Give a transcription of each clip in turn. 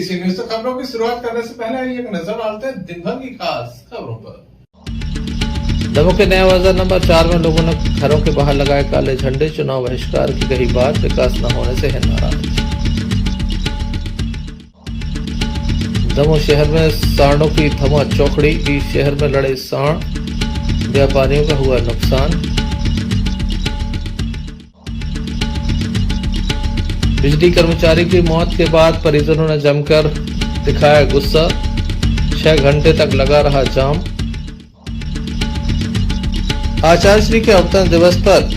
DC news तो खबरों की शुरुआत करने से पहले एक नजर डालते हैं दिन भर की खास खबरों पर। दमोह के नया बाजार नंबर 4 में लोगों ने घरों के बाहर लगाए काले झंडे। चुनाव बहिष्कार की कही बात, विकास न होने से है नाराज। दमोह शहर में सांडों की थमा चौकड़ी की, शहर में लड़े सांड, व्यापारियों का हुआ नुकसान। बिजली कर्मचारी की मौत के बाद परिजनों ने जमकर दिखाया गुस्सा, 6 घंटे तक लगा रहा जाम। आचार्य श्री के अवतरण दिवस पर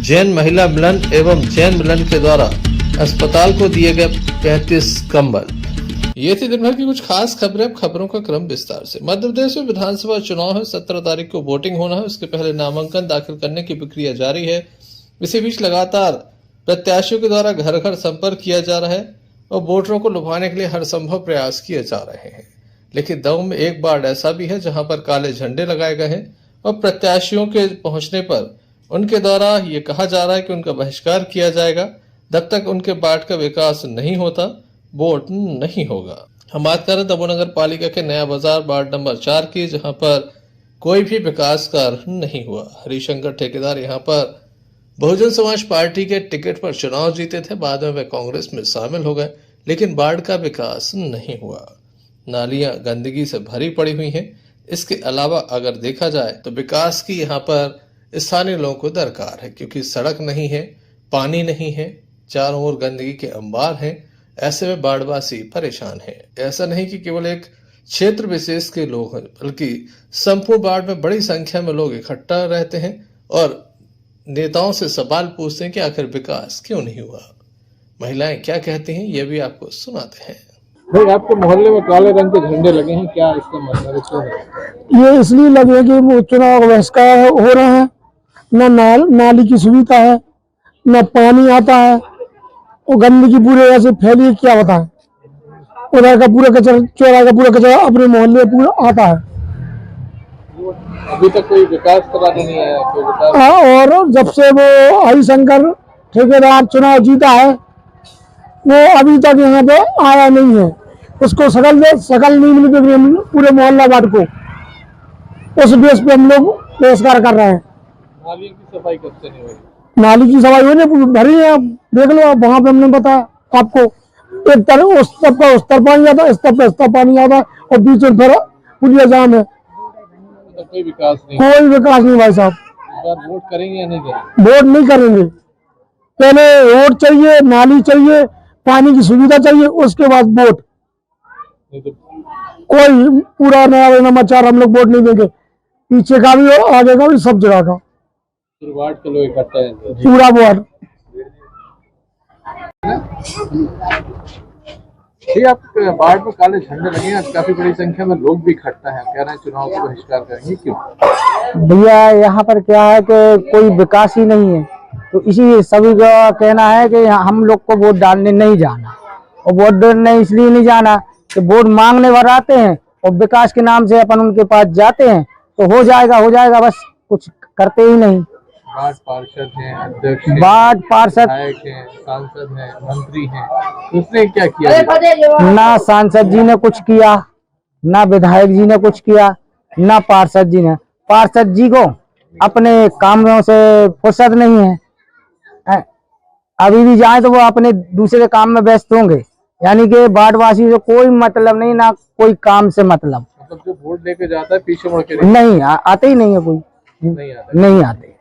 जैन महिला मिलन एवं जैन मिलन के द्वारा अस्पताल को दिए गए 35 कंबल। ये थी दिन भर की कुछ खास खबरें। अब खबरों का क्रम विस्तार से। मध्य प्रदेश में विधानसभा चुनाव है, 17 तारीख को वोटिंग होना है। उसके पहले नामांकन दाखिल करने की प्रक्रिया जारी है। इसी बीच लगातार प्रत्याशियों के द्वारा घर घर संपर्क किया जा रहा है और वोटरों को लुभाने के लिए हर संभव प्रयास किए जा रहे हैं। लेकिन दमोह में एक वार्ड ऐसा भी है जहां पर काले झंडे लगाए गए हैं और प्रत्याशियों के पहुंचने पर उनके द्वारा ये कहा जा रहा है कि उनका बहिष्कार किया जाएगा। जब तक उनके वार्ड का विकास नहीं होता, वोट नहीं होगा। हम बात कर रहे दमोह नगर पालिका के नया बाजार वार्ड नंबर 4 की, जहां पर कोई भी विकास कार्य नहीं हुआ। हरिशंकर ठेकेदार यहां पर बहुजन समाज पार्टी के टिकट पर चुनाव जीते थे, बाद में वे कांग्रेस में शामिल हो गए, लेकिन वार्ड का विकास नहीं हुआ। नालियां गंदगी से भरी पड़ी हुई हैं। इसके अलावा अगर देखा जाए तो विकास की यहाँ पर स्थानीय लोगों को दरकार है, क्योंकि सड़क नहीं है, पानी नहीं है, चारों ओर गंदगी के अंबार हैं। ऐसे में बाढ़वासी परेशान है। ऐसा नहीं कि केवल एक क्षेत्र विशेष के लोग हैं, बल्कि संपूर्ण वार्ड में बड़ी संख्या में लोग इकट्ठा रहते हैं और नेताओं से सवाल पूछते हैं कि आखिर विकास क्यों नहीं हुआ। महिलाएं क्या कहती हैं, ये भी आपको सुनाते हैं। भाई, आपके मोहल्ले में काले रंग के झंडे लगे हैं, क्या इसका मतलब है? ये इसलिए लगे कि चुनाव बहिष्कार हो रहे हैं, न नाली की सुविधा है, न पानी आता है और गंदगी पूरे ऐसे फैली है, क्या बताएं। उधर का पूरा कचरा, चौराहे का पूरा कचरा अपने मोहल्ले पूरा आता है। अभी तक कोई विकास कराने नहीं आया, कोई विकास। हाँ, और जब से वो हरिशंकर ठेकेदार चुनाव जीता है, वो अभी तक यहाँ पे आया नहीं है। उसको शकल नहीं मिली पूरे मोहल्ला वार्ड को। उस बेस पे हम लोग बहिष्कार कर रहे हैं। नाली की सफाई कब से नहीं हुई? नाली की सफाई होने भरी है, देख लो आप, वहां पे हमने बताया आपको। एक तरफ उस तरफ का उस तरफ पानी आता है, इस तरफ का इस तरफ पानी आता है और बीच में फिर पुलिया जाम है। तो कोई विकास नहीं, कोई विकास नहीं भाई साहब। वोट करेंगे या नहीं करेंगे? वोट नहीं करेंगे। पहले रोड चाहिए, नाली चाहिए, पानी की सुविधा चाहिए, उसके बाद वोट। तो कोई पूरा नया नंबर 4 हम लोग वोट नहीं देंगे। पीछे का भी और आगे का भी, सब जगह का वार्ड के लोग इकट्ठा हैं, पूरा वार्ड। आपके वार्ड में काले झंडे लगे हैं, काफी बड़ी संख्या में लोग भी इकट्ठा हैं, कह रहे हैं चुनाव को बहिष्कार करेंगे, क्यों? भैया, यहाँ पर क्या है कि कोई विकास ही नहीं है, तो इसी सभी का कहना है कि हम लोग को वोट डालने नहीं जाना। और वोट डालने इसलिए नहीं जाना कि वोट मांगने वाले आते हैं और विकास के नाम से अपन उनके पास जाते हैं तो हो जाएगा, बस कुछ करते ही नहीं। वार्ड पार्षद हैं, अध्यक्ष, वार्ड पार्षद, विधायक हैं, सांसद हैं, मंत्री हैं, उसने क्या किया? ना सांसद जी ने कुछ किया, ना विधायक जी ने कुछ किया, ना पार्षद जी ने। पार्षद जी को अपने कामों से फुर्सत नहीं है। अभी भी जाए तो वो अपने दूसरे काम में व्यस्त होंगे, यानी कि वार्डवासी से कोई मतलब नहीं, ना कोई काम से मतलब। मतलब जो वोट लेके जाता है पीछे मुड़ के नहीं आते ही नहीं है, कोई नहीं आते।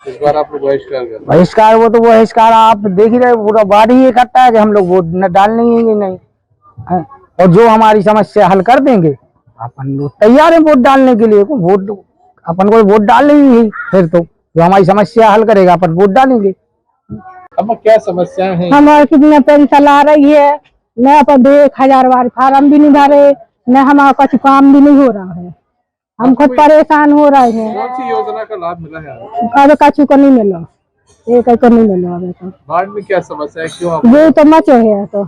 इस बार आप लोग बहिष्कार कर? बहिष्कार, वो तो बहिष्कार आप देख ही रहे, पूरा वार्ड ही इकट्ठा है कि हम लोग वोट न डालने ही नहीं। और जो हमारी समस्या हल कर देंगे, अपन लोग तैयार है वोट डालने के लिए। वोट अपन को वोट डालने ही नहीं, फिर तो जो हमारी समस्या हल करेगा अपन वोट डालेंगे। अब क्या समस्याएं हैं? हमारे कितने पेंशन आ रही है, न अपन 1000 बार फार्म भी नहीं भरे, न हमारा कुछ काम भी नहीं हो रहा है। हम खुद परेशान हो रहे हैं। कौन सी योजना का लाभ मिला है? अब कछु को नहीं मिला, एक को नहीं मिला। अभी तो वार्ड में क्या समस्या है, क्यों ये तो मचे है, तो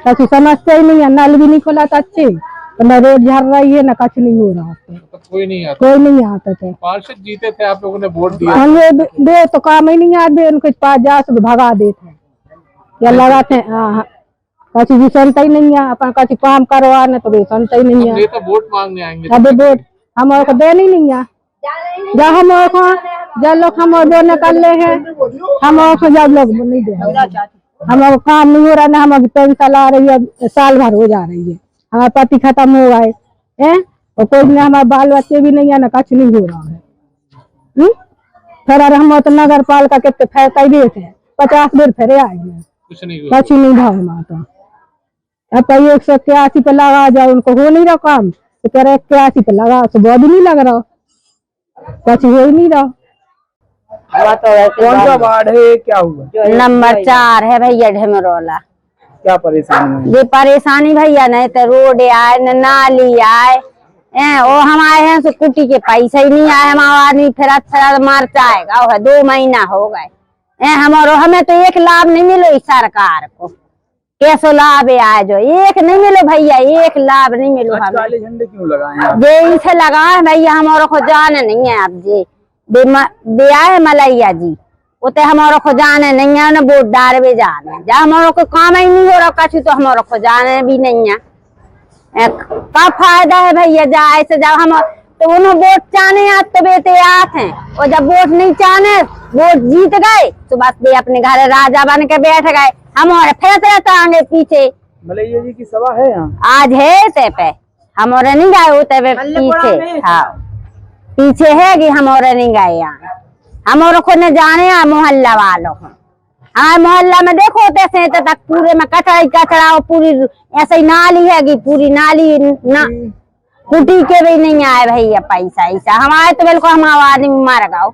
कछु समस्या ही नहीं है। नल भी नहीं खोला था अच्छे, तो न रोड झड़ रही है, न कछु नहीं हो रहा। तो कोई नहीं आता थे। पार्षद जीते थे, आप लोगों ने वोट दिया, हमें दे तो काम ही नहीं आते, उनके पास जा तो भगा देते या लगाते हैं। कछु भी सुनता ही नहीं है, अपन कछु काम करवा न तो भी सुनता ही नहीं है। नेता वोट मांगने आएंगे अबे वोट हमारे को देनी नहीं है, जब हमारे को जब लोग हमारे दोनों कर ले हैं हमारे को जब लोग नहीं दे, हमारा काम नहीं हो रहा ना, हमारी पेंशन आ रही है, साल भर हो जा रही है, हमारे पति खत्म हो गए हैं और कोई नहीं, हमारे बाल बच्चे भी नहीं है ना, कुछ नहीं हो रहा है। फिर हम तो नगर पालिका कितने फैसला दिए थे, 50 दिन फिर आए हैं, कुछ नहीं हुआ। कुछ नहीं भाव माता। अब तो 181 पे लगा जाओ, उनको हो नहीं रहा काम, तो कह रहे 81 पे लगा तो बहुत नहीं लग रहा, कुछ हो ही नहीं रहा। कौन सा वार्ड है, क्या हुआ? नंबर 4 है भैया ढेमरोला। क्या परेशानी है? ये परेशानी भैया नहीं तो रोड आए न नाली आए, वो हम आए हैं स्कूटी के पैसे ही नहीं आए, हमारा आदमी फिर मार जाएगा, 2 महीना हो गए हमारो, हमें तो एक लाभ नहीं मिलो इस सरकार को, कैसो लाभ आए जो एक नहीं मिलो भैया, एक लाभ नहीं मिलो। हमें काले झंडे क्यों लगाए हैं? जे इसे लगाए भैया, हमारो को जाने नहीं है, अब जी दिया है मलैया जी, उते हमारो को जाने नहीं है, न वोट डाल भी जाने, जब हमारो को काम ही नहीं हो रहा कछु तो हमारो को जाने भी नहीं है। का फायदा है भैया जाए से, जब हम तो उन्होंने वोट चाहने तो बेटे आते हैं, और जब वोट नहीं चाहने, वोट जीत गए तो बस भी अपने घर राजा बन के बैठ गए, हमारे फिर रहता आगे पीछे। मलैया जी की सभा है यहाँ आज है ते पे, हमारे नहीं गए होते पीछे, हाँ पीछे है कि हमारे नहीं गए यहाँ, हमारे को न जाने मोहल्ला वालों को, हाँ मोहल्ला में देखो तैसे तक पूरे में कचरा पूरी ऐसे ही नाली है कि पूरी नाली ना कुटी के भी नहीं आए भैया पैसा ऐसा, हमारे तो बिल्कुल हमारा आदमी मार गाओ।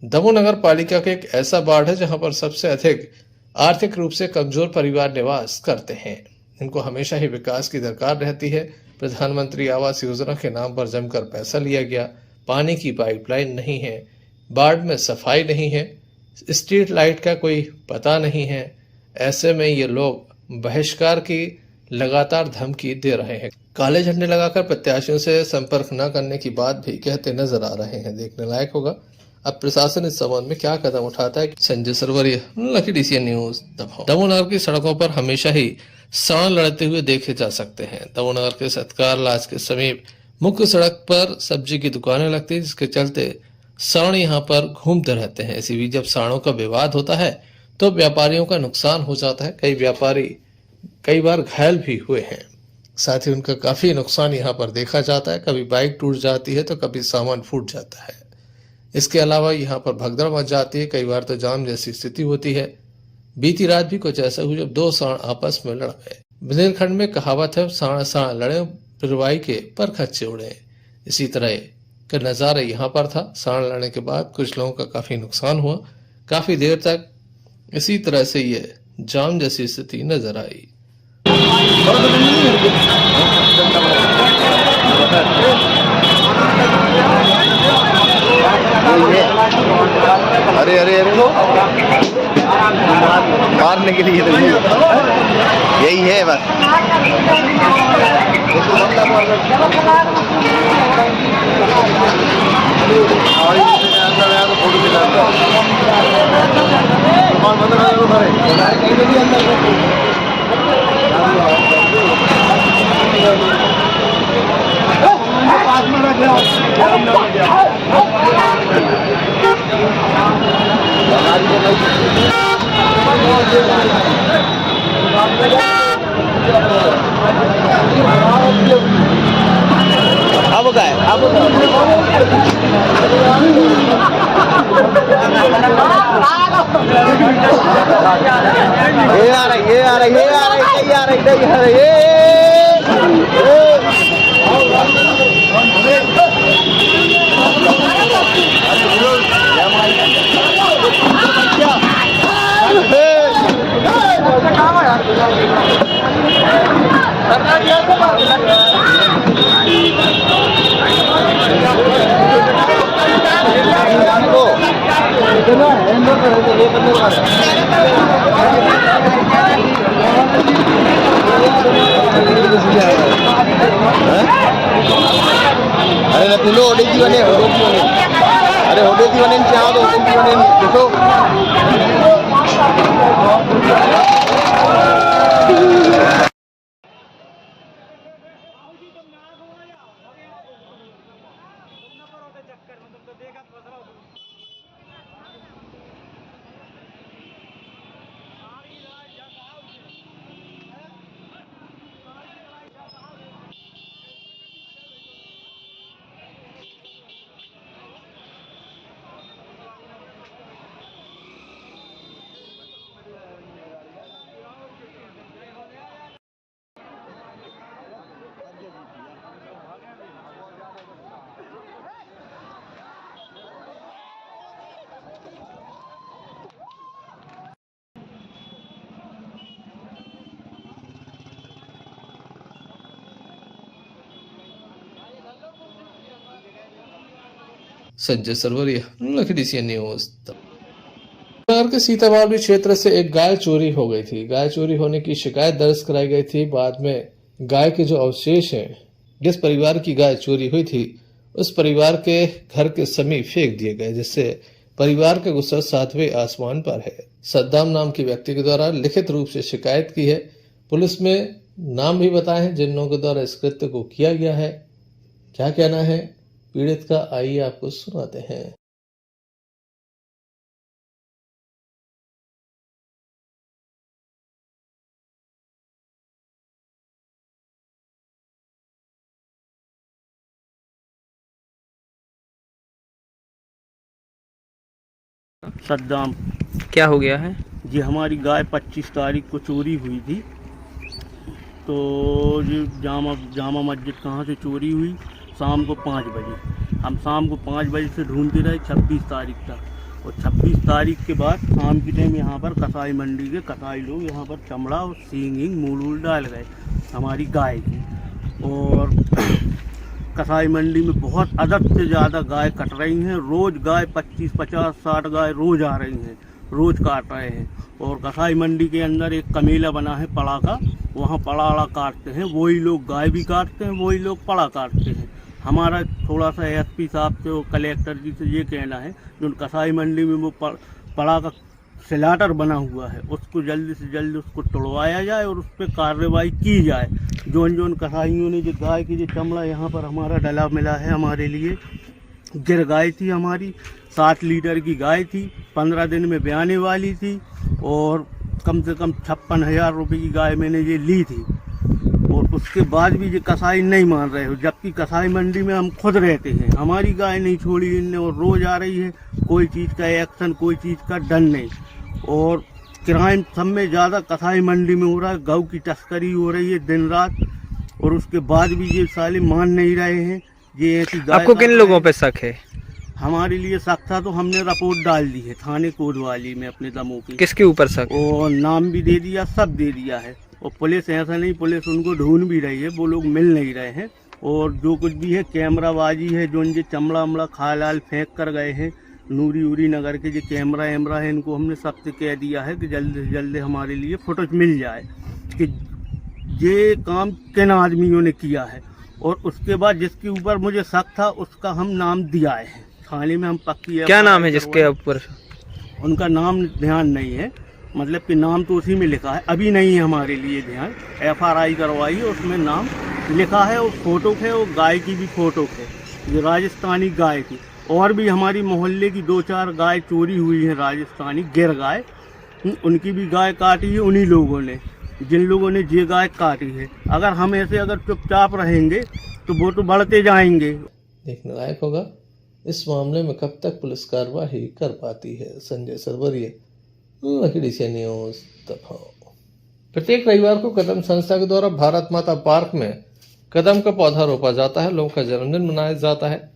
दमोह नगर पालिका के एक ऐसा वार्ड है जहां पर सबसे अधिक आर्थिक रूप से कमजोर परिवार निवास करते हैं। इनको हमेशा ही विकास की दरकार रहती है। प्रधानमंत्री आवास योजना के नाम पर जमकर पैसा लिया गया, पानी की पाइपलाइन नहीं है, वार्ड में सफाई नहीं है, स्ट्रीट लाइट का कोई पता नहीं है। ऐसे में ये लोग बहिष्कार की लगातार धमकी दे रहे हैं। काले झंडे लगाकर प्रत्याशियों से संपर्क न करने की बात भी कहते नजर आ रहे हैं। देखने लायक होगा अब प्रशासन इस संबंध में क्या कदम उठाता है। Sanjay Sarwaria, lucky DCN news, Damoh नगर की सड़कों पर हमेशा ही सांड लड़ते हुए देखे जा सकते हैं। दमोह नगर के सत्कार लाज के समीप मुख्य सड़क पर सब्जी की दुकानें लगती है, जिसके चलते सांड यहाँ पर घूमते रहते हैं। इसी बीच जब सांडों का विवाद होता है तो व्यापारियों का नुकसान हो जाता है। कई व्यापारी कई बार घायल भी हुए हैं, साथ ही उनका काफी नुकसान यहाँ पर देखा जाता है। कभी बाइक टूट जाती है तो कभी सामान फूट जाता है। इसके अलावा यहाँ पर भगदड़ मच जाती है, कई बार तो जाम जैसी स्थिति होती है। बीती रात भी कुछ ऐसा हुआ जब 2 सांड आपस में लड़ गए। बुंदेलखंड में कहावत है, सांड सांड लड़े पिरवाई के पर खच्चे उड़े। इसी तरह का नजारा यहाँ पर था। सांड लड़ने के बाद कुछ लोगों का काफी नुकसान हुआ। काफी देर तक इसी तरह से ये जाम जैसी स्थिति नजर आई। अरे अरे अरे मारने के लिए तो यही है बस। अब क्या है अब ये आ रहा है, ये आ रहा है, ये आ रहा है, ये आ रहा है, ये आ रहा है, ये अरे नतीलो होडेची बने अरे होडेची बने चाहो तो होडेची बने देखो संजय सरवरिया, लखीडीसी न्यूज। बिहार के सीतामढ़ी क्षेत्र से एक गाय चोरी हो गई थी। गाय चोरी होने की शिकायत दर्ज कराई गई थी। बाद में गाय के जो अवशेष हैं, जिस परिवार की गाय चोरी हुई थी उस परिवार के घर के समीप फेंक दिए गए, जिससे परिवार का गुस्सा 7वें आसमान पर है। सद्दाम नाम के व्यक्ति के द्वारा लिखित रूप से शिकायत की है। पुलिस में नाम भी बताए हैं जिन लोगों के द्वारा इस कृत्य को किया गया है। क्या कहना है पीड़ित का, आइए आपको सुनाते हैं। सद्दाम। क्या हो गया है? जी हमारी गाय 25 तारीख को चोरी हुई थी। तो ये जामा मस्जिद कहाँ से चोरी हुई? शाम को 5 बजे। हम शाम को 5 बजे से ढूंढते रहे 26 तारीख तक। और 26 तारीख के बाद शाम के टाइम यहाँ पर कसाई मंडी के कसाई लोग यहाँ पर चमड़ा और सींग मूल डाल गए हमारी गाय की। और कसाई मंडी में बहुत अदद से ज़्यादा गाय कट रही हैं। रोज़ गाय 25, 50, 60 गाय रोज़ आ रही हैं, रोज़ काट रहे हैं। और कसाई मंडी के अंदर एक कमेला बना है पड़ा का, वहाँ पड़ा काटते हैं। वही लोग गाय भी काटते हैं, वही लोग पड़ा काटते हैं। हमारा थोड़ा सा एसपी साहब से और कलेक्टर जी से ये कहना है जो कसाई मंडी में वो पड़ा का स्लॉटर बना हुआ है उसको जल्दी से जल्दी उसको तोड़वाया जाए और उस पर कार्रवाई की जाए। जोन कसाईयों ने जो गाय की जो चमड़ा यहाँ पर हमारा डला मिला है, हमारे लिए गिर गाय थी, हमारी 7 लीटर की गाय थी, 15 दिन में ब्याने वाली थी और कम से कम 56,000 रुपये की गाय मैंने ये ली थी। और उसके बाद भी ये कसाई नहीं मान रहे हो, जबकि कसाई मंडी में हम खुद रहते हैं। हमारी गाय नहीं छोड़ी इनने और रोज़ आ रही है। कोई चीज़ का एक्शन, कोई चीज़ का डर नहीं। और क्राइम सब में ज़्यादा कसाई मंडी में हो रहा है। गऊ की तस्करी हो रही है दिन रात। और उसके बाद भी ये साले मान नहीं रहे हैं। ये ऐसी गाय। आपको किन लोगों पे शक है? हमारे लिए शक था तो हमने रिपोर्ट डाल दी है थाने कोतवाली में अपने दमों की। किसके ऊपर शक? और नाम भी दे दिया, सब दे दिया है। और पुलिस ऐसा नहीं, पुलिस उनको ढूंढ भी रही है, वो लोग मिल नहीं रहे हैं। और जो कुछ भी है कैमराबाजी है, जो इनके चमड़ा वमड़ा खाल फेंक कर गए हैं नूरी नगर के जो कैमरा है, इनको हमने सबसे कह दिया है कि जल्दी से जल्दी हमारे लिए फुटेज मिल जाए कि ये काम किन आदमियों ने किया है। और उसके बाद जिसके ऊपर मुझे शक था उसका हम नाम दिया है थाने में। हम पक्की क्या नाम है जिसके ऊपर? उनका नाम ध्यान नहीं है, मतलब कि नाम तो उसी में लिखा है, अभी नहीं है हमारे लिए ध्यान। FRI करवाई है, उसमें नाम लिखा है और फोटो है, और गाय की भी फोटो है, जो राजस्थानी गाय की। और भी हमारी मोहल्ले की 2-4 गाय चोरी हुई है राजस्थानी गिर गाय, उनकी भी गाय काटी है उन्हीं लोगों ने, जिन लोगों ने ये गाय काटी है। अगर हम ऐसे अगर चुपचाप रहेंगे तो वो तो बढ़ते जाएंगे। देखने लायक होगा इस मामले में कब तक पुलिस कार्रवाई कर पाती है। संजय सरवरिया, लखीडीसी न्यूज दफाओ। प्रत्येक रविवार को कदम संस्था के द्वारा भारत माता पार्क में कदम का पौधा रोपा जाता है, लोगों का जन्मदिन मनाया जाता है।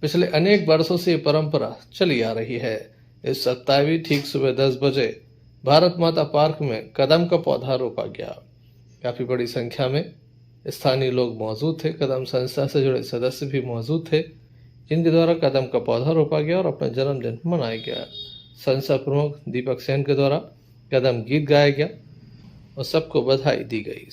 पिछले अनेक वर्षों से ये परंपरा चली आ रही है। इस सप्ताह भी ठीक सुबह 10 बजे भारत माता पार्क में कदम का पौधा रोपा गया। काफी बड़ी संख्या में स्थानीय लोग मौजूद थे, कदम संस्था से जुड़े सदस्य भी मौजूद थे, जिनके द्वारा कदम का पौधा रोपा गया और अपना जन्मदिन मनाया गया। संस्था प्रमुख दीपक सेन के द्वारा कदम गीत गाया गया और सबको बधाई दी गई।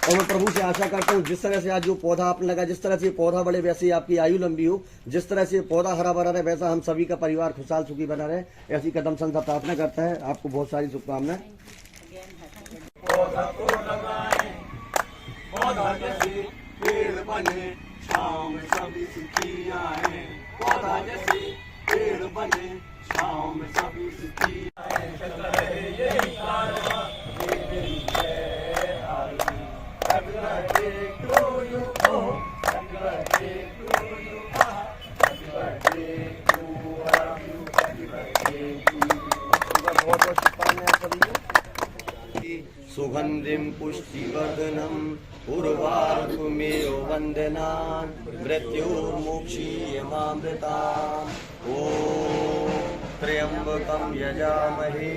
और मैं प्रभु से आशा करता हूँ जिस तरह से आज जो पौधा आपने लगा, जिस तरह से ये पौधा बढ़े, वैसे ही आपकी आयु लंबी हो, जिस तरह से ये पौधा हरा भरा रहे, वैसा हम सभी का परिवार खुशहाल सुखी बना रहे, ऐसी कदम संस्था प्रार्थना करता है। आपको बहुत सारी शुभकामनाएं। सुगंधिं पुष्टिवर्धनम् उर्वारुकमेव वन्दनान् मृत्युर्मुक्षीयमामृताम्। ॐ त्र्यम्बकं यजामहे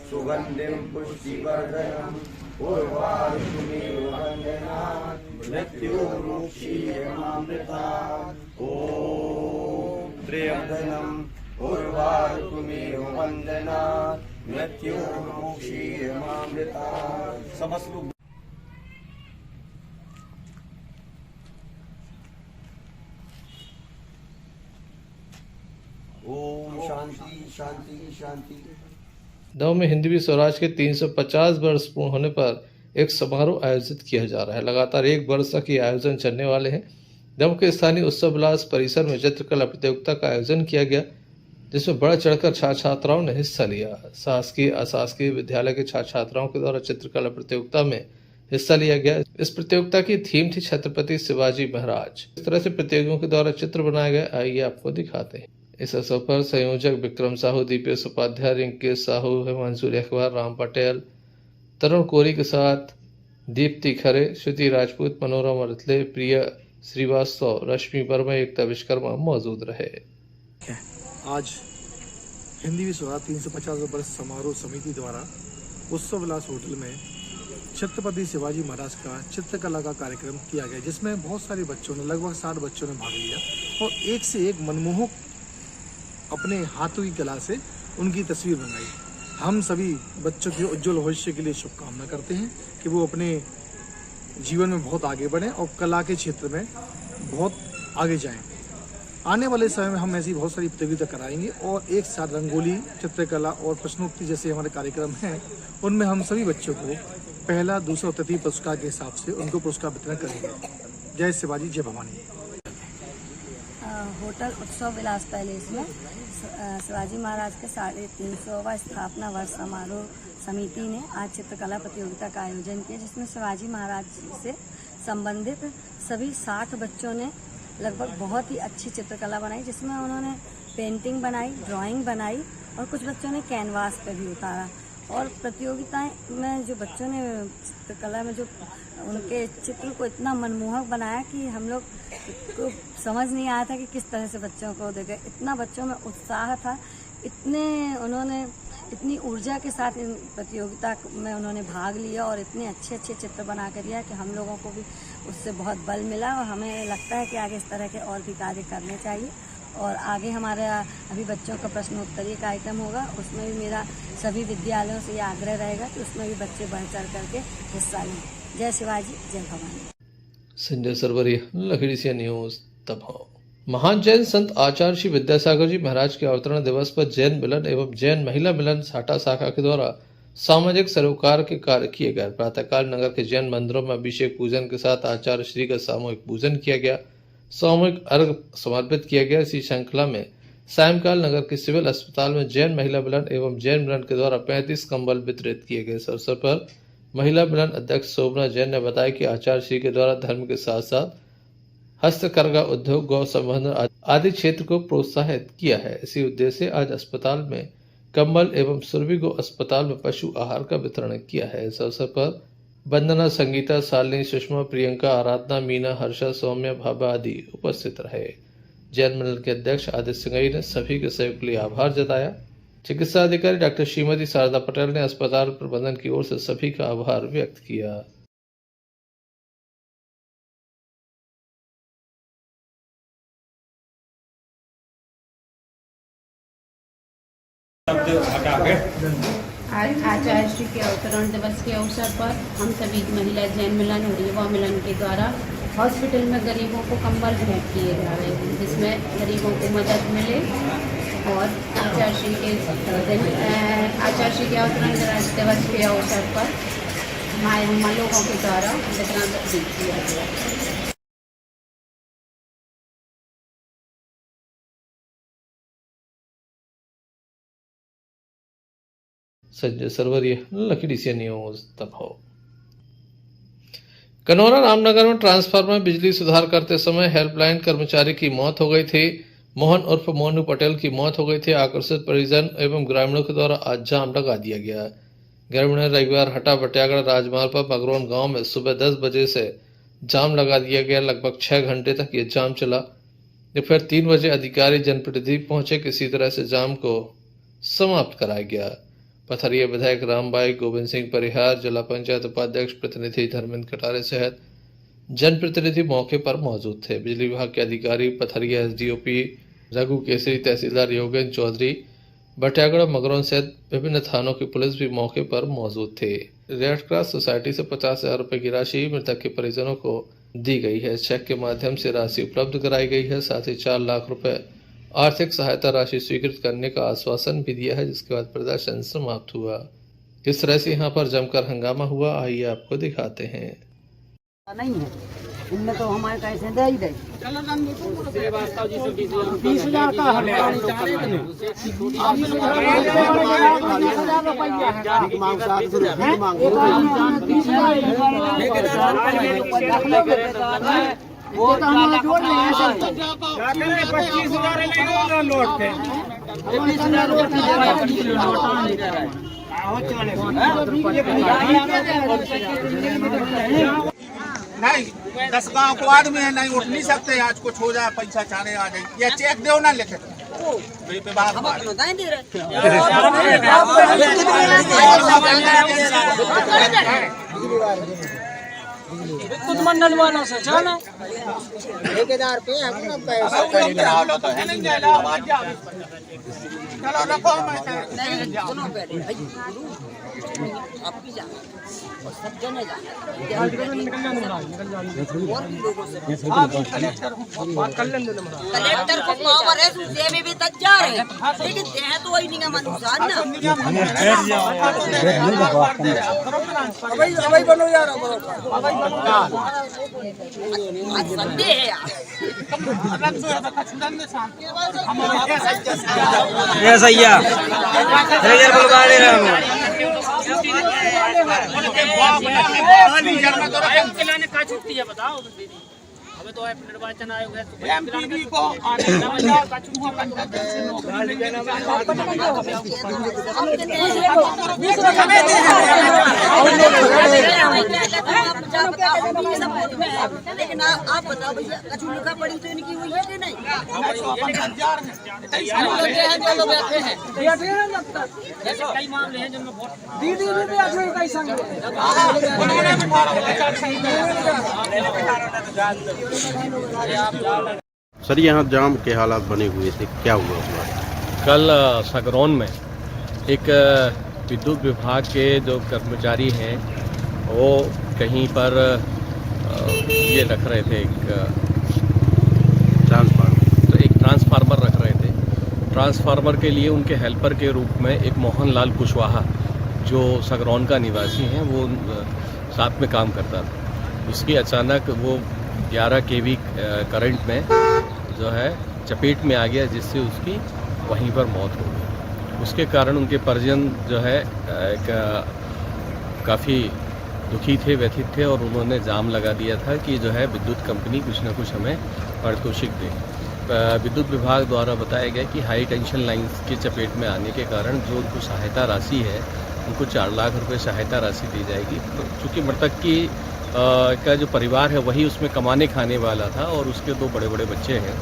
सुगंधिं पुष्टिवर्धनम् उर्वारुकमेव वन्दनान् मृत्युर्मुक्षीयमामृताम्। ॐ त्र्यम्बकम् उर्वारुकमेव वन्दनात् मृत्योर्मुक्षीयमामृतात्। समस्त लोग ओम शांति शांति शांति। दमोह में हिंदवी स्वराज के 350 वर्ष पूर्ण होने पर एक समारोह आयोजित किया जा रहा है। लगातार 1 वर्ष तक ये आयोजन चलने वाले हैं। दमोह के स्थानीय उत्सव विलास परिसर में चित्रकला प्रतियोगिता का आयोजन किया गया, जिसमें बढ़ चढ़कर छात्र छात्राओं ने हिस्सा लिया। शासकीय अशासकीय विद्यालय के छात्र छात्राओं के द्वारा चित्रकला प्रतियोगिता में हिस्सा लिया गया। इस प्रतियोगिता की थीम थी छत्रपति शिवाजी महाराज। इस तरह से प्रतियोगियों के द्वारा चित्र बनाए गए, आइए आपको दिखाते हैं। इस अवसर पर संयोजक विक्रम साहू, दीपेश उपाध्याय, रिंकेश साहू, हिमांशु अखबार, राम पटेल, तरुण कोरी के साथ दीप्ति खरे, श्रुति राजपूत, मनोरमा रतले, प्रिया श्रीवास्तव, रश्मि वर्मा, एकता विश्वकर्मा मौजूद रहे। आज हिंदी स्वराज 350 वर्ष समारोह समिति द्वारा उत्सव विलास होटल में छत्रपति शिवाजी महाराज का चित्रकला का कार्यक्रम किया गया, जिसमें बहुत सारे बच्चों ने, लगभग 60 बच्चों ने भाग लिया और एक से एक मनमोहक अपने हाथों की कला से उनकी तस्वीर बनाई। हम सभी बच्चों के उज्जवल भविष्य के लिए शुभकामना करते हैं कि वो अपने जीवन में बहुत आगे बढ़ें और कला के क्षेत्र में बहुत आगे जाएं। आने वाले समय में हम ऐसी बहुत सारी प्रतियोगिता कराएंगे और एक साथ रंगोली, चित्रकला और प्रश्नोत्तरी जैसे हमारे कार्यक्रम हैं, उनमें हम सभी बच्चों को पहला, दूसरा और तृतीय पुरस्कार के हिसाब से उनको पुरस्कार वितरण करेंगे। जय शिवाजी, जय भवानी। होटल उत्सव विलास पैलेस में शिवाजी महाराज के 350वां स्थापना वर्ष समारोह समिति ने आज चित्रकला प्रतियोगिता का आयोजन किया, जिसमें शिवाजी महाराज से संबंधित सभी 60 बच्चों ने लगभग बहुत ही अच्छी चित्रकला बनाई, जिसमें उन्होंने पेंटिंग बनाई, ड्राइंग बनाई और कुछ बच्चों ने कैनवास पर भी उतारा। और प्रतियोगिताएं में जो बच्चों ने चित्रकला में जो उनके चित्र को इतना मनमोहक बनाया कि हम लोग को समझ नहीं आया था कि किस तरह से बच्चों को देखे। इतना बच्चों में उत्साह था, उन्होंने इतनी ऊर्जा के साथ इन प्रतियोगिता में उन्होंने भाग लिया और इतने अच्छे अच्छे चित्र बना कर दिया कि हम लोगों को भी उससे बहुत बल मिला और हमें लगता है कि आगे इस तरह के और भी कार्य करने चाहिए। और आगे हमारा अभी बच्चों का प्रश्नोत्तरीय कार्यक्रम होगा, उसमें भी मेरा सभी विद्यालयों से ये आग्रह रहेगा कि उसमें भी बच्चे बढ़ चढ़ करके हिस्सा लें। जय शिवाजी, जय भवानी। संजय सरवरिया, लखीडीसिया न्यूज, दमोह। महान जैन संत आचार्य श्री विद्यासागर जी महाराज के अवतरण दिवस पर जैन मिलन एवं जैन महिला मिलन साटा शाखा के द्वारा सामाजिक सरोकार के कार्य किए गए। प्रातःकाल नगर के जैन मंदिरों में अभिषेक पूजन के साथ आचार्य श्री का सामूहिक पूजन किया गया, सामूहिक अर्घ समर्पित किया गया। इसी श्रृंखला में सायंकाल नगर के सिविल अस्पताल में जैन महिला मिलन एवं जैन मिलन के द्वारा 35 कंबल वितरित किए गए। इस अवसर पर महिला मिलन अध्यक्ष शोभना जैन ने बताया कि आचार्य श्री के द्वारा धर्म के साथ साथ हस्तकरघा उद्योग, गौ संवर्धन आदि क्षेत्र को प्रोत्साहित किया है। इसी उद्देश्य से आज अस्पताल में कंबल एवं सुरभि गो अस्पताल में पशु आहार का वितरण किया है। इस अवसर पर वंदना, संगीता, शालिनी, सुषमा, प्रियंका, आराधना, मीना, हर्षा, सौम्या, भाभा आदि उपस्थित रहे। जैन मंडल के अध्यक्ष आदित्य सिंगई ने सभी के सहयोग के लिए आभार जताया। चिकित्सा अधिकारी डॉक्टर श्रीमती शारदा पटेल ने अस्पताल प्रबंधन की ओर से सभी का आभार व्यक्त किया। आज आचार्य श्री के अवतरण दिवस के अवसर पर हम सभी महिला जैन मिलन और युवा मिलन के द्वारा हॉस्पिटल में गरीबों को कंबल भेंट किए जा रहे हैं, जिसमें गरीबों को मदद मिले और आचार्य श्री के अवतरण दिवस के अवसर पर हम लोगों के द्वारा वितरण किया गया। संजय सरवरिया, लखीडीसिया न्यूज, दमोह। कनौरा रामनगर में ट्रांसफार्मर में बिजली सुधार करते समय हेल्पलाइन कर्मचारी की मौत हो गई थी। मोहन उर्फ मोनू पटेल की मौत हो गई थी। आक्रोशित परिजन एवं ग्रामीणों के द्वारा आज जाम लगा दिया गया। ग्रामीणों ने रविवार हटा बटियागढ़ राजमार्ग पर मगरोन गांव में सुबह 10 बजे से जाम लगा दिया गया। लगभग 6 घंटे तक ये जाम चला। फिर 3 बजे अधिकारी जनप्रतिनिधि पहुंचे, किसी तरह से जाम को समाप्त कराया गया। पथरिया विधायक रामबाई, गोविंद सिंह परिहार, जिला पंचायत उपाध्यक्ष प्रतिनिधि धर्मेंद्र कटारे सहित जनप्रतिनिधि मौके पर मौजूद थे। बिजली विभाग के अधिकारी, पथरिया एसडीओपी रघु केसरी, तहसीलदार योगेंद्र चौधरी, बटियागढ़, मगरौन सहित विभिन्न थानों की पुलिस भी मौके पर मौजूद थे। रेड क्रॉस सोसाइटी से 50,000 रुपए की राशि मृतक के परिजनों को दी गई है। चेक के माध्यम से राशि उपलब्ध कराई गई है। साथ ही 4 लाख रुपए आर्थिक सहायता राशि स्वीकृत करने का आश्वासन भी दिया है, जिसके बाद प्रदर्शन समाप्त हुआ। किस तरह से यहाँ पर जमकर हंगामा हुआ, आइए आपको दिखाते हैं। नहीं है इनमें तो हमारे कैसे दे ही दे 20,000 का नहीं 10 गाँव को आदमी है, नहीं उठ नहीं सकते। आज कुछ हो जाए, पैसा चाहे आ जाए, या चेक दो ना लिखे कुछ मंडल वालों से ठेकेदार पे कलेक्टर को पावर है, दूसरे में भी तैयार है, लेकिन देह तो वही नहीं है मनुष्य ना। अबई बनो यार, आज संडे है यार। ये सैया बुलवा ले रहा हूँ। का छुट्टी है बताओ, हमें तो निर्वाचन आयोग है लेकिन आप बताओ भैया कछु लिखा पड़ी तो इनकी हुई है कि नहीं? कई मामले हैं जिनमें सर यहाँ जाम के हालात बने हुए थे, क्या हुआ? कल सगरौन में एक विद्युत विभाग के जो कर्मचारी हैं वो कहीं पर ये रख रहे थे, एक ट्रांसफार्मर रख रहे थे। ट्रांसफार्मर के लिए उनके हेल्पर के रूप में एक मोहनलाल कुशवाहा जो सगरौन का निवासी हैं वो साथ में काम करता था। उसकी अचानक वो 11 kV करंट में जो है चपेट में आ गया, जिससे उसकी वहीं पर मौत हो गई। उसके कारण उनके परिजन जो है काफ़ी दुखी थे, व्यथित थे और उन्होंने जाम लगा दिया था कि जो है विद्युत कंपनी कुछ न कुछ हमें पारितोषिक दे। विद्युत विभाग द्वारा बताया गया कि हाई टेंशन लाइंस की चपेट में आने के कारण जो उनको सहायता राशि है उनको 4 लाख रुपए सहायता राशि दी जाएगी। चूँकि मृतक की का जो परिवार है वही उसमें कमाने खाने वाला था और उसके 2 बड़े बड़े बच्चे हैं।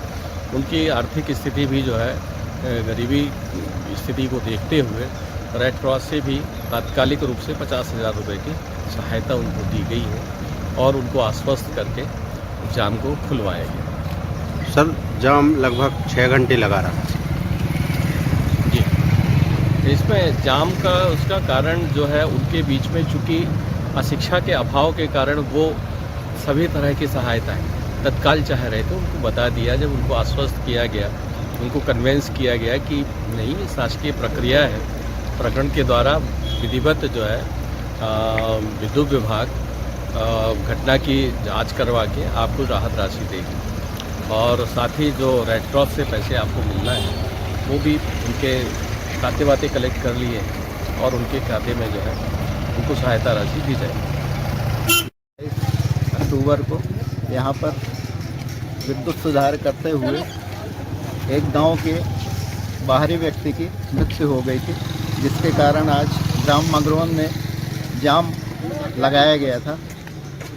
उनकी आर्थिक स्थिति भी जो है गरीबी स्थिति को देखते हुए रेड क्रॉस से भी तात्कालिक रूप से 50,000 रुपये की सहायता उनको दी गई है और उनको आश्वस्त करके जाम को खुलवाया गया। सर जाम लगभग 6 घंटे लगा रहा जी। इसमें जाम का उसका कारण जो है उनके बीच में चूँकि अशिक्षा के अभाव के कारण वो सभी तरह की सहायताएं तत्काल चाह रहे थे, उनको बता दिया। जब उनको आश्वस्त किया गया, उनको कन्वेंस किया गया कि नहीं शासकीय प्रक्रिया है, प्रकरण के द्वारा विधिवत जो है विद्युत विभाग घटना की जांच करवा के आपको राहत राशि देगी और साथ ही जो रेड क्रॉस से पैसे आपको मिलना है वो भी उनके खाते वाते कलेक्ट कर लिए और उनके खाते में जो है उनको सहायता राशि दी जाएगी। अक्टूबर को यहाँ पर विद्युत सुधार करते हुए एक गांव के बाहरी व्यक्ति की मृत्यु हो गई थी, जिसके कारण आज ग्राम मगरौन में जाम लगाया गया था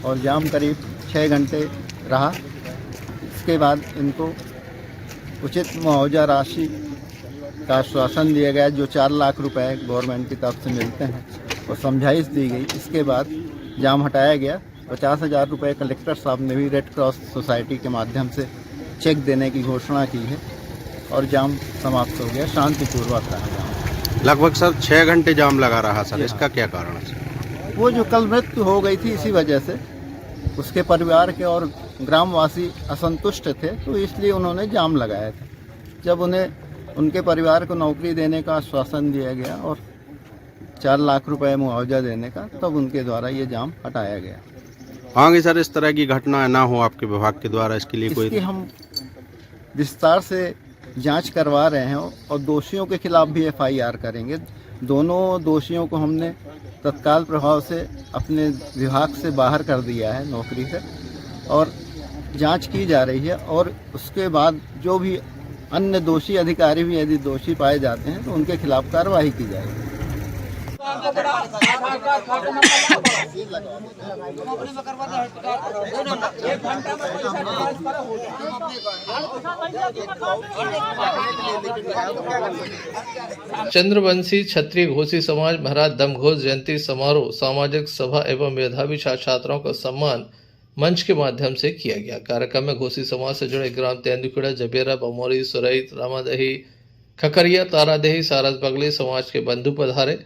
और जाम करीब 6 घंटे रहा। इसके बाद इनको उचित मुआवजा राशि का आश्वासन दिया गया जो 4 लाख रुपए गवर्नमेंट की तरफ से मिलते हैं और समझाइश दी गई। इसके बाद जाम हटाया गया। 50,000 रुपये कलेक्टर साहब ने भी रेड क्रॉस सोसाइटी के माध्यम से चेक देने की घोषणा की है। और जाम समाप्त हो गया, शांतिपूर्वक रहा जाम। लगभग सर 6 घंटे जाम लगा रहा सर, इसका क्या कारण है? वो जो कल मृत्यु हो गई थी इसी वजह से, उसके परिवार के और ग्रामवासी असंतुष्ट थे, तो इसलिए उन्होंने जाम लगाया था। जब उन्हें उनके परिवार को नौकरी देने का आश्वासन दिया गया और 4 लाख रुपए मुआवजा देने का, तब उनके द्वारा ये जाम हटाया गया। आगे सर इस तरह की घटना ना हो आपके विभाग के द्वारा, इसके लिए इसकी हम विस्तार से जांच करवा रहे हैं और दोषियों के खिलाफ भी FIR करेंगे। दोनों दोषियों को हमने तत्काल प्रभाव से अपने विभाग से बाहर कर दिया है नौकरी से, और जांच की जा रही है, और उसके बाद जो भी अन्य दोषी अधिकारी भी यदि दोषी पाए जाते हैं तो उनके खिलाफ कार्रवाई की जाएगी। चंद्रवंशी क्षत्रिय घोषी समाज महाराज दमघोष जयंती समारोह सामाजिक सभा एवं मेधावी छात्राओं का सम्मान मंच के माध्यम से किया गया। कार्यक्रम में घोषी समाज से जुड़े ग्राम तेंदुखेड़ा, जबेरा, बमोरी, सुरई, रामादही, खकरिया, तारादेही, सारस बगली समाज के बंधु पधारे।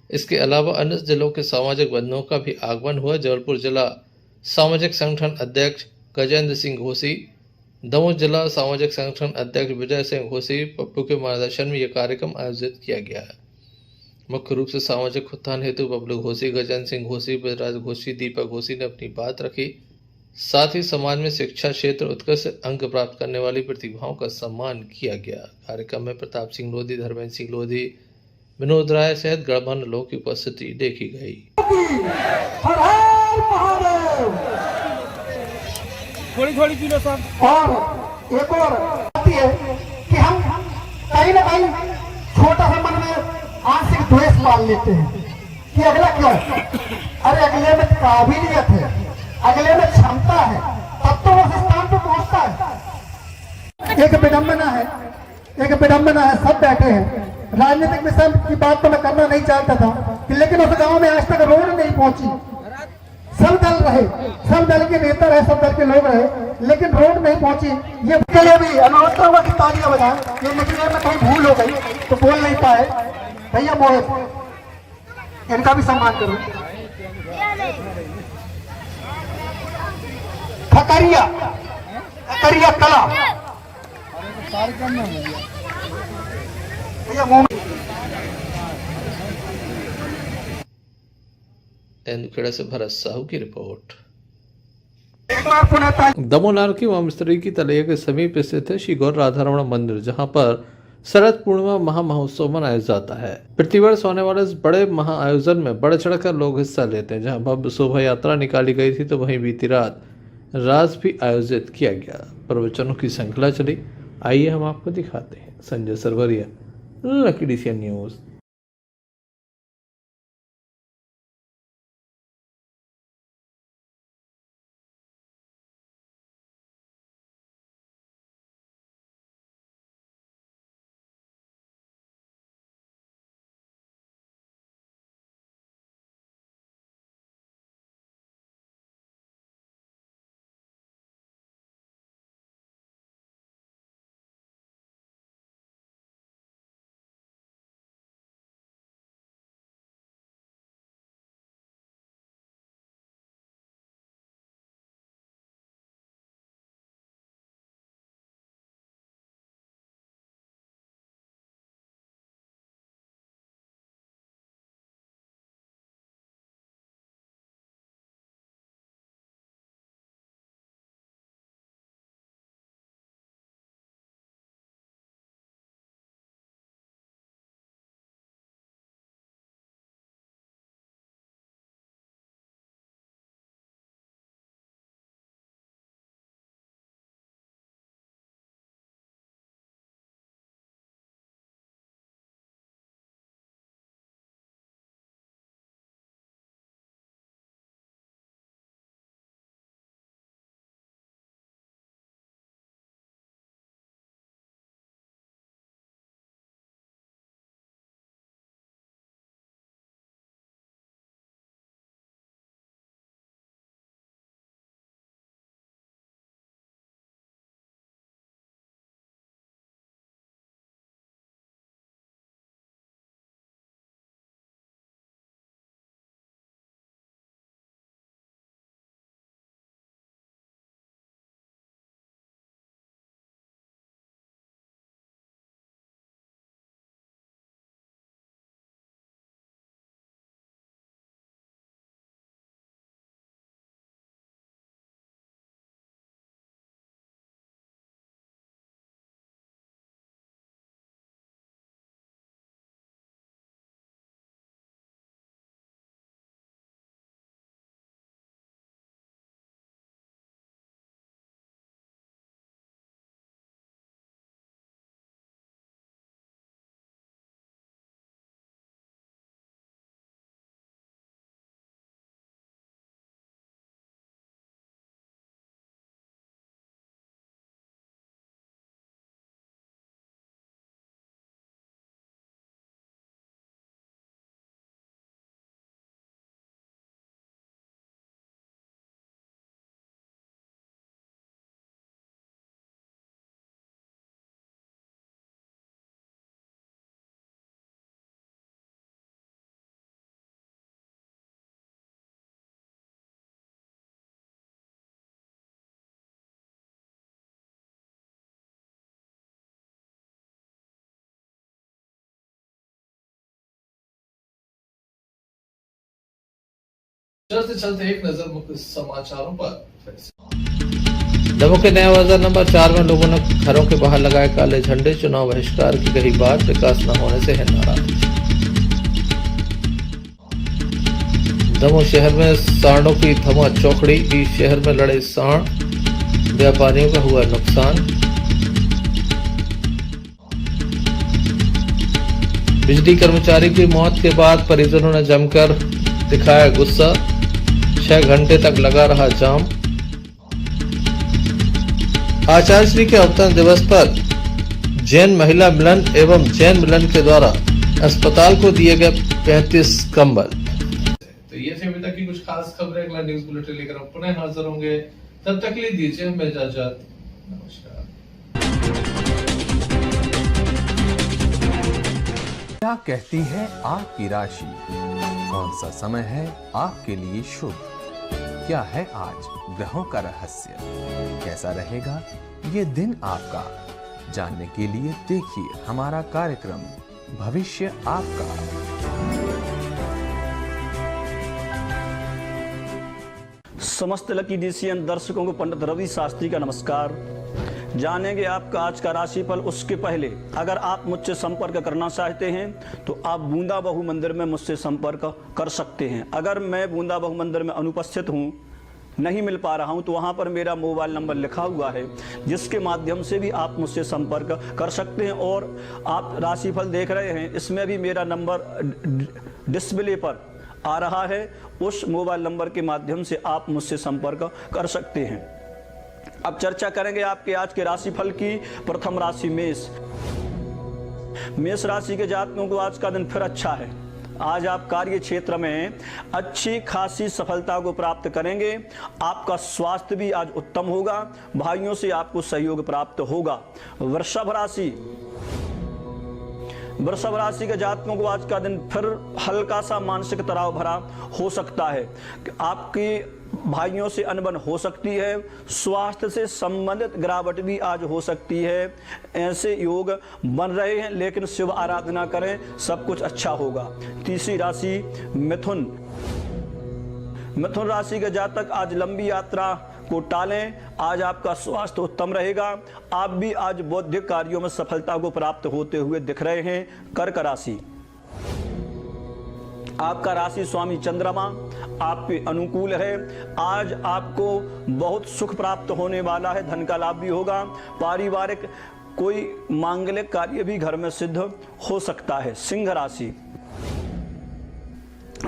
इसके अलावा अन्य जिलों के सामाजिक बंधुओं का भी आगमन हुआ। जबलपुर जिला सामाजिक संगठन अध्यक्ष गजेंद्र सिंह घोषी, दमोह जिला सामाजिक संगठन अध्यक्ष विजय सिंह घोषी पप्पू के मार्गदर्शन में यह कार्यक्रम आयोजित किया गया है। मुख्य रूप से सामाजिक उत्थान हेतु बबलू घोषी, गजेंद्र सिंह घोषी, बजराज घोषी, दीपक घोषी ने अपनी बात रखी। साथ ही समाज में शिक्षा क्षेत्र उत्कृष्ट अंक प्राप्त करने वाली प्रतिभाओं का सम्मान किया गया। कार्यक्रम में प्रताप सिंह लोधी, धर्मेंद्र सिंह लोधी, विनोद राय सहित गणमान्य लोगों की उपस्थिति देखी गई। थोड़ी थोड़ी पी लो सब। और एक और बात है कि हम कहीं ना कहीं छोटा सा मन में आंशिक द्वेष पाल लेते हैं कि अगला क्यों, अरे अगले में काबिलियत है, अगले में क्षमता है, तब तो उस स्थान पर पहुंचता है। एक विडंबना है, सब बैठे हैं। राजनीतिक विषय की बात तो मैं करना नहीं चाहता था, लेकिन उस गांव में आज तक रोड नहीं पहुंची। सब दल रहे, सब दल के नेता रहे, सब दल के लोग रहे, लेकिन रोड नहीं पहुंची। ये के लिए भी अनुरोध करूंगा कि तालियां बजाएं। ये लिखने में कहीं भूल हो गई तो बोल नहीं पाए, भैया मोहित, इनका भी सम्मान करूं। खकरिया कला तेंदुखेड़ा से भरत साहू की रिपोर्ट। दमोह की वामस्तरी की तलैया के समीप स्थित है श्री गौर राधारमण मंदिर, जहां पर शरद पूर्णिमा महामहोत्सव मनाया जाता है। प्रतिवर्ष होने वाले इस बड़े महाआयोजन में बढ़ चढ़कर लोग हिस्सा लेते हैं। जहां भव्य शोभा यात्रा निकाली गई थी तो वहीं बीती रात रास भी आयोजित किया गया। प्रवचनों की श्रृंखला चली। आइए हम आपको दिखाते हैं। Sanjay Sarwaria, lucky DCN news. चलते एक नजर मुख्य समाचारों पर। दमोह के नया बाजार नंबर 4 में लोगों ने घरों के बाहर लगाए काले झंडे। चुनाव बहिष्कार की कही बात, विकास न होने से है नाराज। दमोह शहर में सांडों की थमा चौकड़ी, इस शहर में लड़े सांड, व्यापारियों का हुआ नुकसान। बिजली कर्मचारी की मौत के बाद परिजनों ने जमकर दिखाया गुस्सा, 6 घंटे तक लगा रहा जाम। आचार्य श्री के अवतरण दिवस पर जैन महिला मिलन एवं जैन मिलन के द्वारा अस्पताल को दिए गए 35 कंबल। तो ये थे अभी तक की कुछ खास खबरें। अगला न्यूज बुलेटिन लेकर हम पुनः हाजिर होंगे, तब तक के लिए दीजिए हमें इजाजत। नमस्कार। क्या कहती है आपकी राशि? कौन सा समय है आपके लिए शुभ? क्या है आज ग्रहों का रहस्य? कैसा रहेगा ये दिन आपका? जानने के लिए देखिए हमारा कार्यक्रम भविष्य आपका। समस्त लकी डीसीएन दर्शकों को पंडित रवि शास्त्री का नमस्कार। जानेंगे आपका आज का राशिफल। उसके पहले अगर आप मुझसे संपर्क करना चाहते हैं तो आप बूंदा बहु मंदिर में मुझसे संपर्क कर सकते हैं। अगर मैं बूंदा बहु मंदिर में अनुपस्थित हूं, नहीं मिल पा रहा हूं, तो वहां पर मेरा मोबाइल नंबर लिखा हुआ है, जिसके माध्यम से भी आप मुझसे संपर्क कर सकते हैं। और आप राशिफल देख रहे हैं, इसमें भी मेरा नंबर डिस्प्ले पर आ रहा है। उस मोबाइल नंबर के माध्यम से आप मुझसे संपर्क कर सकते हैं। अब चर्चा करेंगे आपके आज के राशिफल की। प्रथम राशि मेष। मेष राशि के जातकों को आज का दिन फिर अच्छा है। आज आप कार्य क्षेत्र में अच्छी खासी सफलता को प्राप्त करेंगे। आपका स्वास्थ्य भी आज उत्तम होगा। भाइयों से आपको सहयोग प्राप्त होगा। वृषभ राशि। वृषभ राशि के जातकों को आज का दिन फिर हल्का सा मानसिक तनाव भरा हो सकता है। आपकी भाइयों से अनबन हो सकती है। स्वास्थ्य से संबंधित गिरावट भी आज हो सकती है। ऐसे योग बन रहे हैं, लेकिन शिव आराधना करें, सब कुछ अच्छा होगा। तीसरी राशि मिथुन। मिथुन राशि के जातक आज लंबी यात्रा को टालें। आज आपका स्वास्थ्य उत्तम रहेगा। आप भी आज बौद्धिक कार्यों में सफलता को प्राप्त होते हुए दिख रहे हैं। कर्क राशि। आपका राशि स्वामी चंद्रमा आपके अनुकूल है। आज आपको बहुत सुख प्राप्त होने वाला है। धन का लाभ भी होगा। पारिवारिक कोई मांगलिक कार्य भी घर में सिद्ध हो सकता है। सिंह राशि।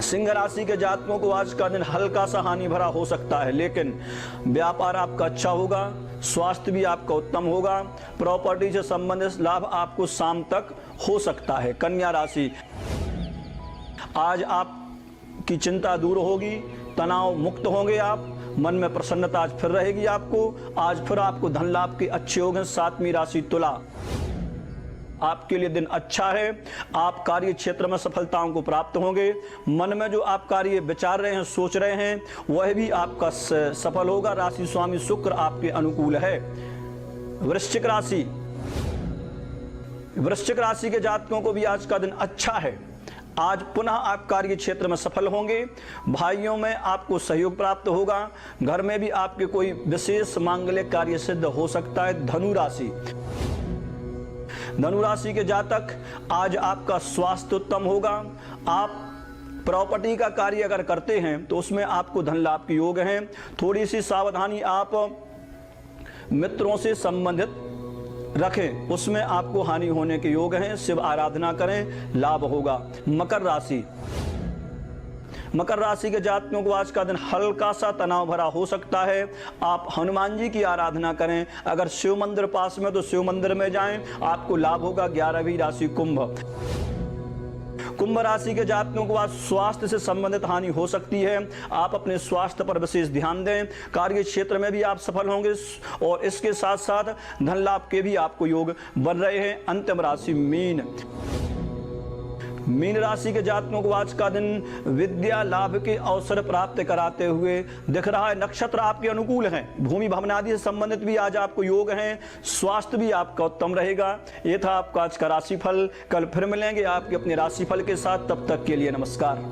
सिंह राशि के जातकों को आज का दिन हल्का सा हानि भरा हो सकता है, लेकिन व्यापार आपका अच्छा होगा। स्वास्थ्य भी आपका उत्तम होगा। प्रॉपर्टी से संबंधित लाभ आपको शाम तक हो सकता है। कन्या राशि। आज आपकी चिंता दूर होगी, तनाव मुक्त होंगे आप। मन में प्रसन्नता आज फिर रहेगी आपको। आज फिर आपको धन लाभ के अच्छे होंगे। 7वीं राशि तुला। आपके लिए दिन अच्छा है। आप कार्य क्षेत्र में सफलताओं को प्राप्त होंगे। मन में जो आप कार्य विचार रहे हैं, सोच रहे हैं, वह भी आपका सफल होगा। राशि स्वामी शुक्र आपके अनुकूल है। वृश्चिक राशि। वृश्चिक राशि के जातकों को भी आज का दिन अच्छा है। आज पुनः आप कार्य क्षेत्र में सफल होंगे। भाइयों में आपको सहयोग प्राप्त होगा। घर में भी आपके कोई विशेष मांगलिक कार्य सिद्ध हो सकता है। धनु राशि। धनु राशि के जातक आज आपका स्वास्थ्य उत्तम होगा। आप प्रॉपर्टी का कार्य अगर करते हैं तो उसमें आपको धन लाभ के योग हैं। थोड़ी सी सावधानी आप मित्रों से संबंधित रखें, उसमें आपको हानि होने के योग हैं। शिव आराधना करें, लाभ होगा। मकर राशि। मकर राशि के जातकों को आज का दिन हल्का सा तनाव भरा हो सकता है। आप हनुमान जी की आराधना करें। अगर शिव मंदिर पास में तो शिव मंदिर में जाएं, आपको लाभ होगा। 11वीं राशि कुंभ। कुंभ राशि के जातकों को आज स्वास्थ्य से संबंधित हानि हो सकती है। आप अपने स्वास्थ्य पर विशेष ध्यान दें। कार्य क्षेत्र में भी आप सफल होंगे और इसके साथ साथ धन लाभ के भी आपको योग बन रहे हैं। अंतिम राशि मीन। मीन राशि के जातकों को आज का दिन विद्या लाभ के अवसर प्राप्त कराते हुए दिख रहा है। नक्षत्र आपके अनुकूल हैं। भूमि भवन आदि से संबंधित भी आज आपको योग हैं। स्वास्थ्य भी आपका उत्तम रहेगा। ये था आपका आज का राशिफल। कल फिर मिलेंगे आपके अपने राशिफल के साथ। तब तक के लिए नमस्कार।